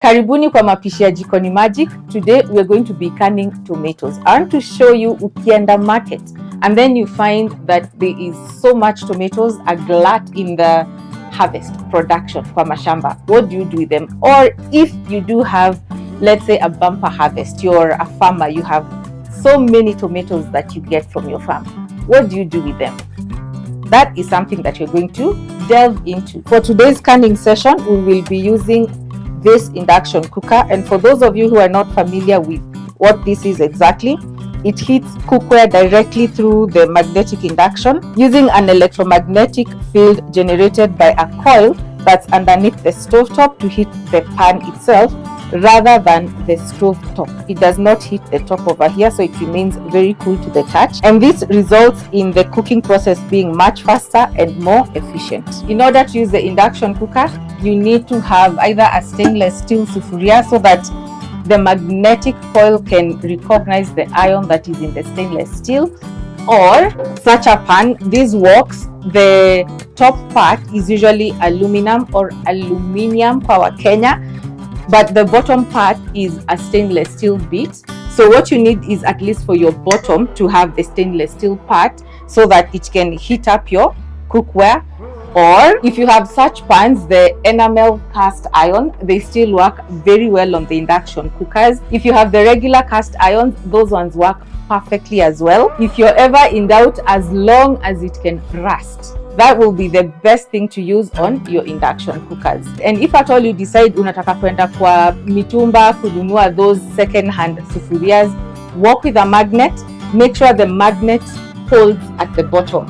Karibuni kwa mapishi ya Jikoni Magic. Today we're going to be canning tomatoes. I want to show you ukienda market and then you find that there is so much tomatoes, a glut in the harvest production kwa mashamba. What do you do with them? Or if you do have, let's say, a bumper harvest, you're a farmer, you have so many tomatoes that you get from your farm. What do you do with them? That is something that you're going to delve into. For today's canning session, we will be using this induction cooker, and for those of you who are not familiar with what this is exactly, it heats cookware directly through the magnetic induction using an electromagnetic field generated by a coil that's underneath the stovetop to heat the pan itself rather than the stovetop. It does not heat the top over here, so it remains very cool to the touch, and this results in the cooking process being much faster and more efficient. In order to use the induction cooker, you need to have either a stainless steel sufuria so that the magnetic coil can recognize the iron that is in the stainless steel, or such a pan. This works. The top part is usually aluminum or aluminium kwa Kenya, but the bottom part is a stainless steel bit. So what you need is at least for your bottom to have the stainless steel part so that it can heat up your cookware. Or if you have such pans, the enamel cast iron, they still work very well on the induction cookers. If you have the regular cast irons, those ones work perfectly as well. If you're ever in doubt, as long as it can rust, that will be the best thing to use on your induction cookers. And if at all you decide unataka kwenda kwa mitumba kununua those second hand sufurias, work with a magnet. Make sure the magnet holds at the bottom.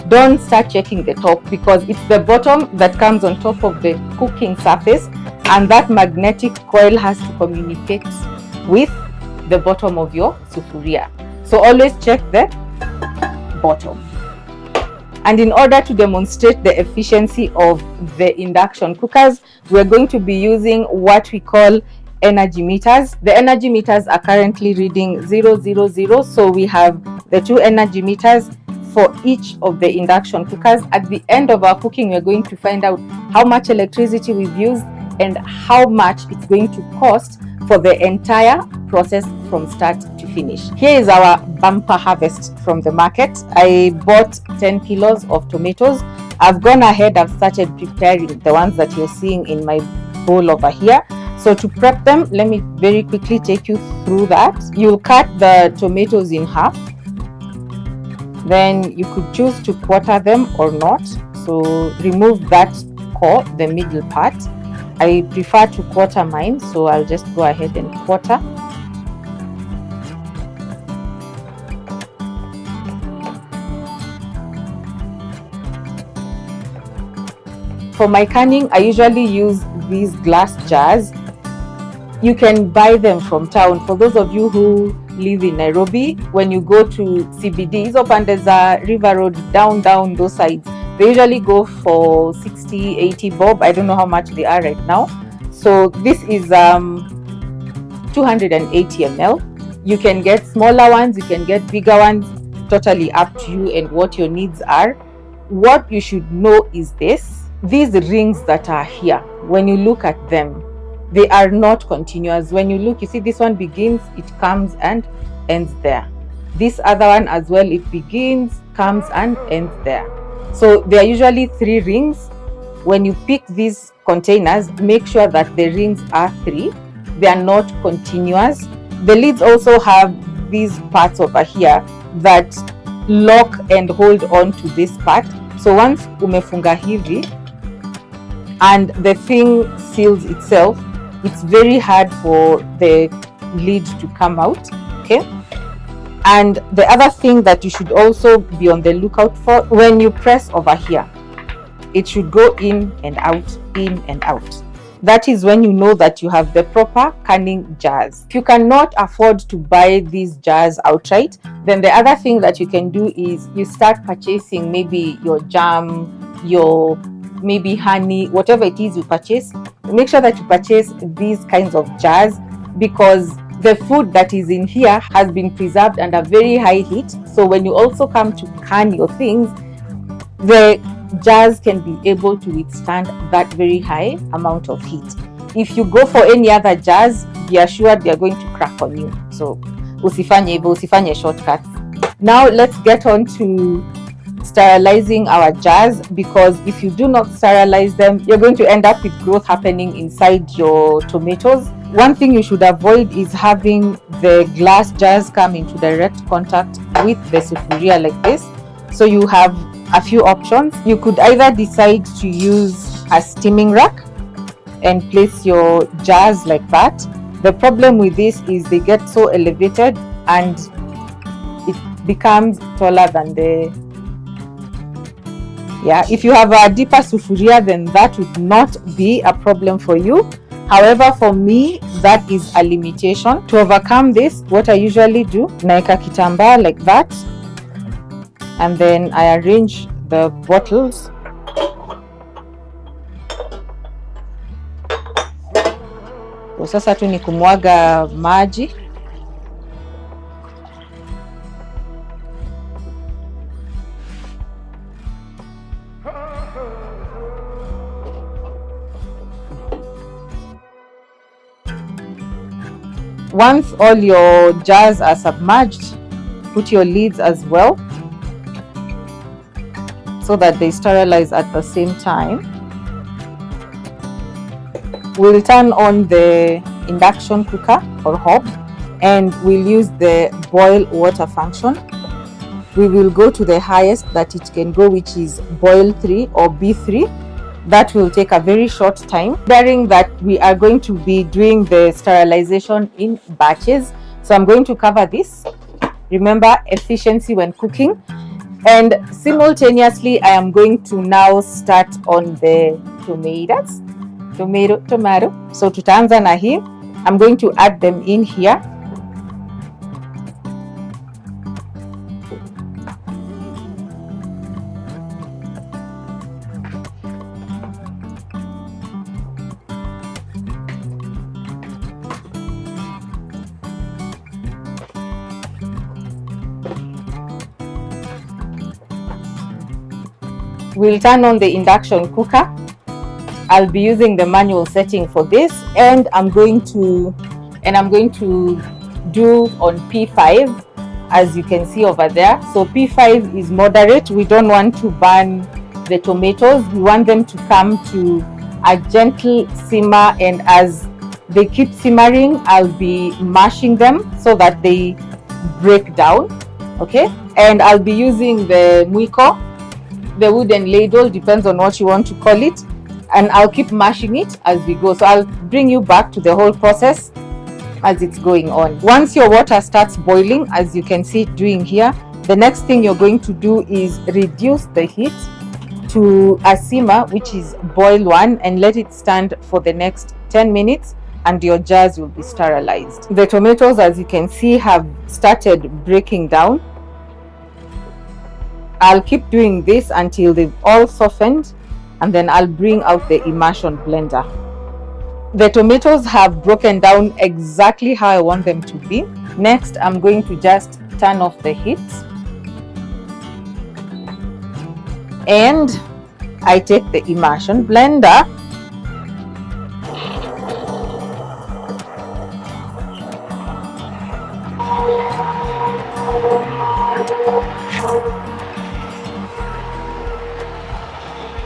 Don't start checking the top, because it's the bottom that comes on top of the cooking surface, and that magnetic coil has to communicate with the bottom of your sufuria. So always check the bottom. And in order to demonstrate the efficiency of the induction cookers, we're going to be using what we call energy meters. The energy meters are currently reading 000, so we have the two energy meters for each of the induction cookers. At the end of our cooking, we're going to find out how much electricity we've used and how much it's going to cost for the entire process from start to finish. Here is our bumper harvest from the market. I bought 10 kilos of tomatoes. I've gone ahead, I've started preparing the ones that you're seeing in my bowl over here. So to prep them, let me very quickly take you through that. You'll cut the tomatoes in half. Then you could choose to quarter them or not. So remove that core, the middle part. I prefer to quarter mine, so I'll just go ahead and quarter. For my canning, I usually use these glass jars. You can buy them from town. For those of you who live in Nairobi, when you go to CBDs or Pandeza River Road, down those sides, they usually go for 60, 80 bob. I don't know how much they are right now. So this is 280 ml. You can get smaller ones, you can get bigger ones, totally up to you and what your needs are. What you should know is this: these rings that are here, when you look at them, they are not continuous. When you look, you see this one begins, it comes and ends there. This other one as well, it begins, comes and ends there. So there are usually 3 rings. When you pick these containers, make sure that the rings are 3. They are not continuous. The lids also have these parts over here that lock and hold on to this part. So once umefunga hivi and the thing seals itself, it's very hard for the lid to come out. Okay. And the other thing that you should also be on the lookout for, when you press over here, it should go in and out, in and out. That is when you know that you have the proper canning jars. If you cannot afford to buy these jars outright, then the other thing that you can do is you start purchasing maybe your jam, your maybe honey, whatever it is you purchase. Make sure that you purchase these kinds of jars, because the food that is in here has been preserved under very high heat. So when you also come to can your things, the jars can be able to withstand that very high amount of heat. if you go for any other jars, be assured they are going to crack on you. So usifanye hivyo, usifanye shortcuts. Now let's get on to sterilizing our jars, because if you do not sterilize them, you're going to end up with growth happening inside your tomatoes. One thing you should avoid is having the glass jars come into direct contact with the sufuria like this. So you have a few options. You could either decide to use a steaming rack and place your jars like that. The problem with this is they get so elevated and it becomes taller than the if you have a deeper sufuria, then that would not be a problem for you. However, for me, that is a limitation. To overcome this, what I usually do, naeka kitambaa like that, and then I arrange the bottles. So sasa tu ni kumwaga maji. Once all your jars are submerged, put your lids as well so that they sterilize at the same time. We'll turn on the induction cooker or hob and we'll use the boil water function. We will go to the highest that it can go, which is boil 3 or B3. That will take a very short time, bearing that we are going to be doing the sterilization in batches. So I'm going to cover this. Remember, efficiency when cooking. And simultaneously, I am going to now start on the tomatoes. Tomato. So tutaanza na hii. I'm going to add them in here. We'll turn on the induction cooker. I'll be using the manual setting for this, and I'm going to do on P5, as you can see over there. So P5 is moderate. We don't want to burn the tomatoes. We want them to come to a gentle simmer, and as they keep simmering, I'll be mashing them so that they break down. Okay, and I'll be using the mwiko, the wooden ladle, depends on what you want to call it, and I'll keep mashing it as we go. So I'll bring you back to the whole process as it's going on. Once your water starts boiling, as you can see it doing here, the next thing you're going to do is reduce the heat to a simmer, which is boil 1, and let it stand for the next 10 minutes, and your jars will be sterilized. The tomatoes, as you can see, have started breaking down. I'll keep doing this until they've all softened, and then I'll bring out the immersion blender. The tomatoes have broken down exactly how I want them to be. Next, I'm going to just turn off the heat, and I take the immersion blender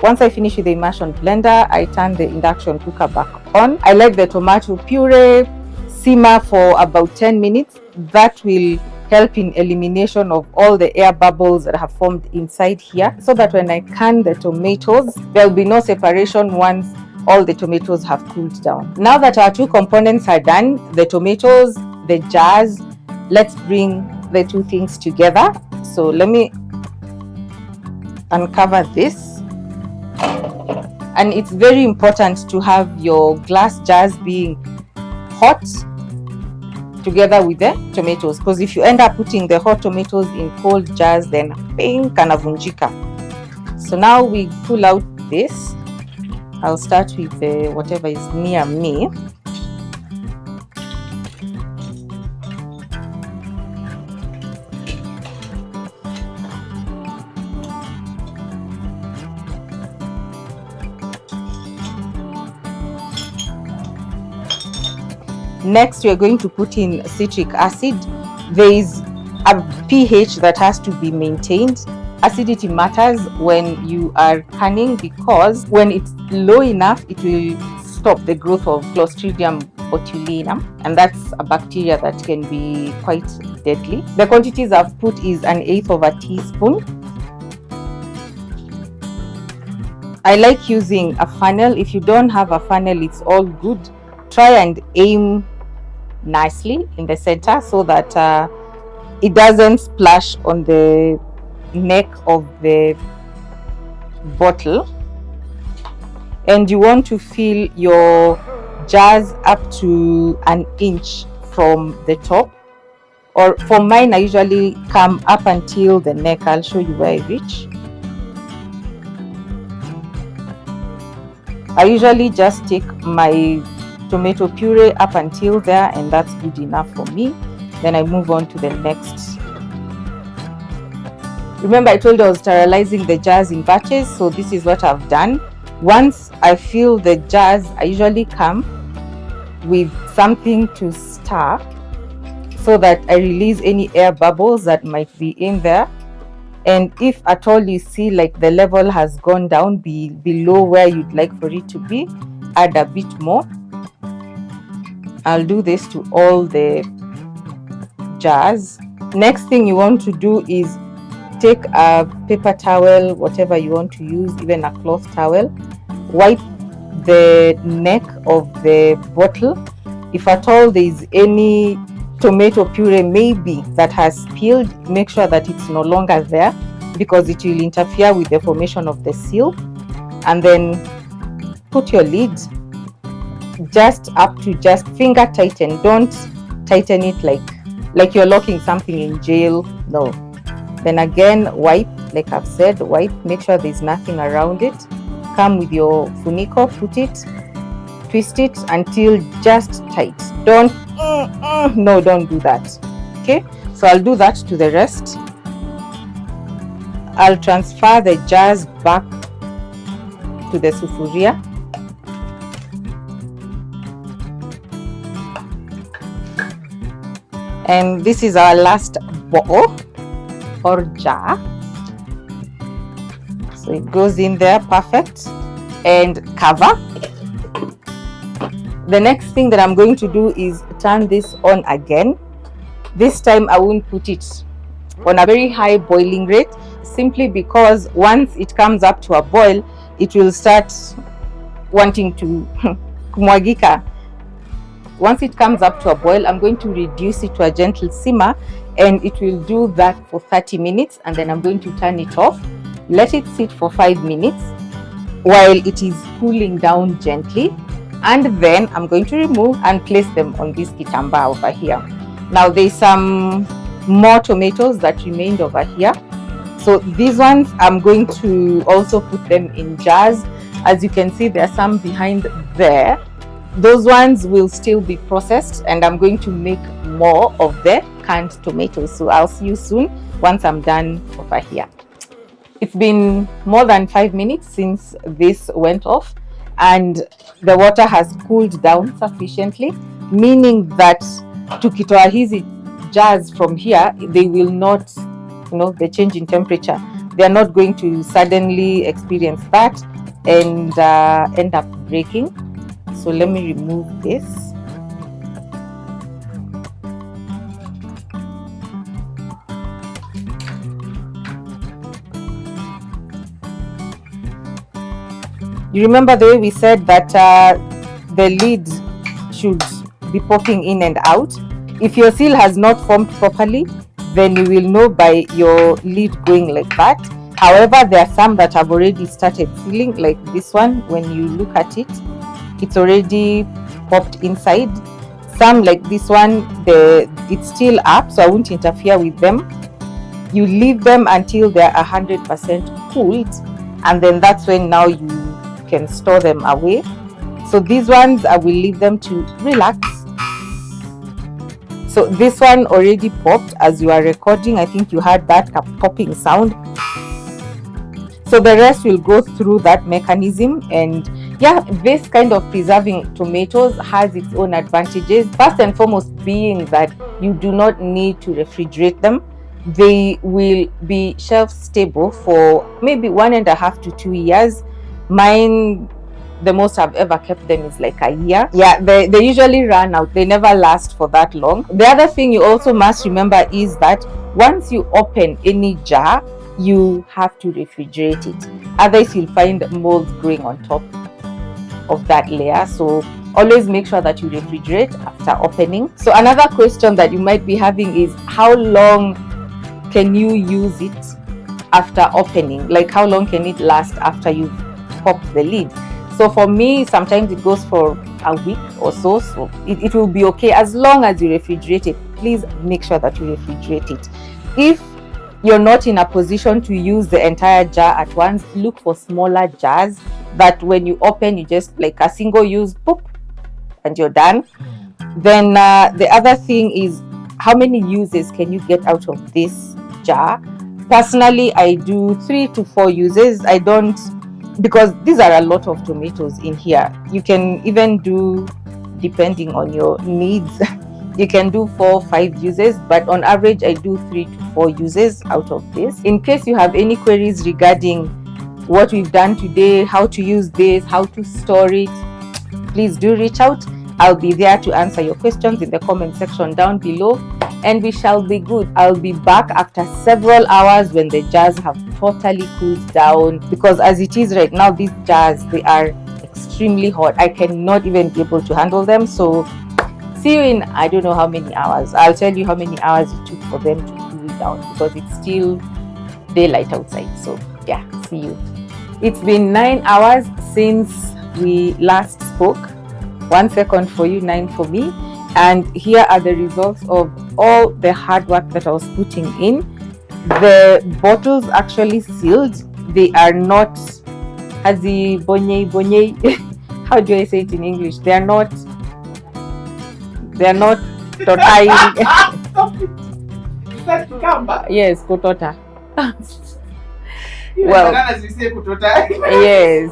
Once I finish with the immersion blender, I turn the induction cooker back on. I let the tomato puree simmer for about 10 minutes. That will help in elimination of all the air bubbles that have formed inside here, so that when I can the tomatoes, there will be no separation once all the tomatoes have cooled down. Now that our two components are done, the tomatoes, the jars, let's bring the two things together. So let me uncover this. And it's very important to have your glass jars being hot together with the tomatoes, because if you end up putting the hot tomatoes in cold jars, then ping kanavunjika. So now we pull out this. I'll start with the whatever is near me. Next, we are going to put in citric acid. There is a pH that has to be maintained. Acidity matters when you are canning, because when it's low enough, it will stop the growth of Clostridium botulinum, and that's a bacteria that can be quite deadly. The quantities I've put is 1/8 of a teaspoon. I like using a funnel. If you don't have a funnel, it's all good. Try and aim nicely in the center so that it doesn't splash on the neck of the bottle. And you want to fill your jars up to 1 inch from the top, or for mine I usually come up until the neck. I'll show you where I reach. I usually just take my tomato puree up until there, and that's good enough for me. Then I move on to the next. Remember, I told you I was sterilizing the jars in batches, so this is what I've done. Once I fill the jars, I usually come with something to stir so that I release any air bubbles that might be in there. And if at all you see like the level has gone down below where you'd like for it to be, add a bit more. I'll do this to all the jars. Next thing you want to do is take a paper towel, whatever you want to use, even a cloth towel. Wipe the neck of the bottle. If at all there is any tomato puree maybe that has spilled, make sure that it's no longer there, because it will interfere with the formation of the seal. And then put your lid just up to just finger tighten. Don't tighten it like you're locking something in jail. No. Then again, wipe, like I've said, wipe, make sure there's nothing around it. Come with your funiko, put it, twist it until just tight. Don't do that. Okay, so I'll do that to the rest. I'll transfer the jars back to the sufuria. And this is our last bowl or jar. So it goes in there, perfect, and cover. The next thing that I'm going to do is turn this on again. This time I won't put it on a very high boiling rate, simply because once it comes up to a boil, it will start wanting to kumwagika. Once it comes up to a boil, I'm going to reduce it to a gentle simmer, and it will do that for 30 minutes, and then I'm going to turn it off. Let it sit for 5 minutes while it is cooling down gently, and then I'm going to remove and place them on this kitamba over here. Now there's some more tomatoes that remained over here, so these ones I'm going to also put them in jars. As you can see, there are some behind there. Those ones will still be processed, and I'm going to make more of the canned tomatoes. So I'll see you soon once I'm done over here. It's been more than 5 minutes since this went off, and the water has cooled down sufficiently, meaning that tukitoa hizi jars from here, they will not, the change in temperature, they are not going to suddenly experience that and end up breaking. So let me remove this. You remember the way we said that the lid should be popping in and out? If your seal has not formed properly, then you will know by your lid going like that. However, there are some that have already started sealing, like this one. When you look at it, it's already popped inside. Some like this one, it's still up, so I won't interfere with them. You leave them until they're 100% cooled, and then that's when now you can store them away. So these ones, I will leave them to relax. So this one already popped as you are recording. I think you heard that popping sound. So the rest will go through that mechanism, and yeah, this kind of preserving tomatoes has its own advantages. First and foremost being that you do not need to refrigerate them. They will be shelf stable for maybe 1.5 to 2 years. Mine, the most I've ever kept them is like a year. Yeah, they usually run out. They never last for that long. The other thing you also must remember is that once you open any jar, you have to refrigerate it. Otherwise, you'll find mold growing on top of that layer. So always make sure that you refrigerate after opening. So another question that you might be having is, how long can you use it after opening? Like, how long can it last after you've popped the lid? So for me, sometimes it goes for a week or so. So it will be okay as long as you refrigerate it. Please make sure that you refrigerate it. If you're not in a position to use the entire jar at once, look for smaller jars that when you open, you just like a single use, poop, and you're done. Then the other thing is, how many uses can you get out of this jar? Personally, I do 3 to 4 uses. I don't, because these are a lot of tomatoes in here. You can even do, depending on your needs, you can do 4 or 5 uses, but on average I do 3 to 4 uses out of this. In case you have any queries regarding what we've done today, how to use this, how to store it, please do reach out. I'll be there to answer your questions in the comment section down below, and we shall be good. I'll be back after several hours when the jars have totally cooled down, because as it is right now, these jars, they are extremely hot. I cannot even be able to handle them. So see you in, I don't know how many hours. I'll tell you how many hours it took for them to cool down, because it's still daylight outside. So yeah, see you. It's been 9 hours since we last spoke. 1 second for you, 9 for me. And here are the results of all the hard work that I was putting in. The bottles actually sealed. They are not hazi bonye bonye. How do I say it in English? They are not totai. Yes, kutota. Well, yes,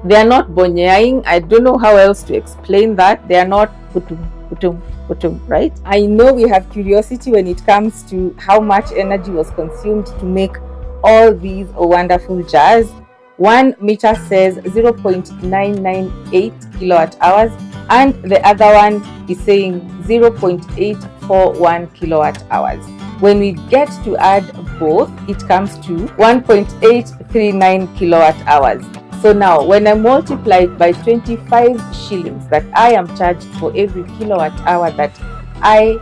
they are not bonyaing. I don't know how else to explain that. They are not putum, right? I know we have curiosity when it comes to how much energy was consumed to make all these wonderful jars. 1 meter says 0.998 kilowatt hours, and the other one is saying 0.841 kilowatt hours. When we get to add both, it comes to 1.839 kilowatt hours. So now, when I multiply it by 25 shillings that I am charged for every kilowatt hour that I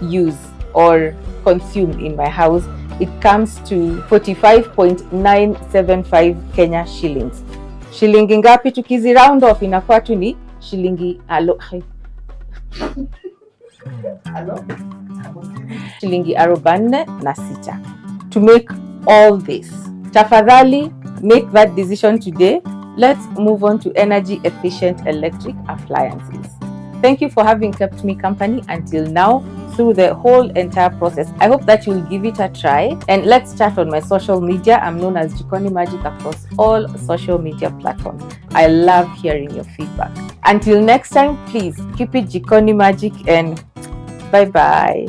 use or consume in my house, it comes to 45.975 Kenya shillings. Shilingi ngapi tukizi round off inakuwa tu ni shilingi shilingi 46 to make all this. Tafadhali, make that decision today. Let's move on to energy efficient electric appliances. Thank you for having kept me company until now through the whole entire process. I hope that you'll give it a try, and let's chat on my social media. I'm known as Jikoni Magic across all social media platforms. I love hearing your feedback. Until next time, please keep it Jikoni Magic, and bye bye.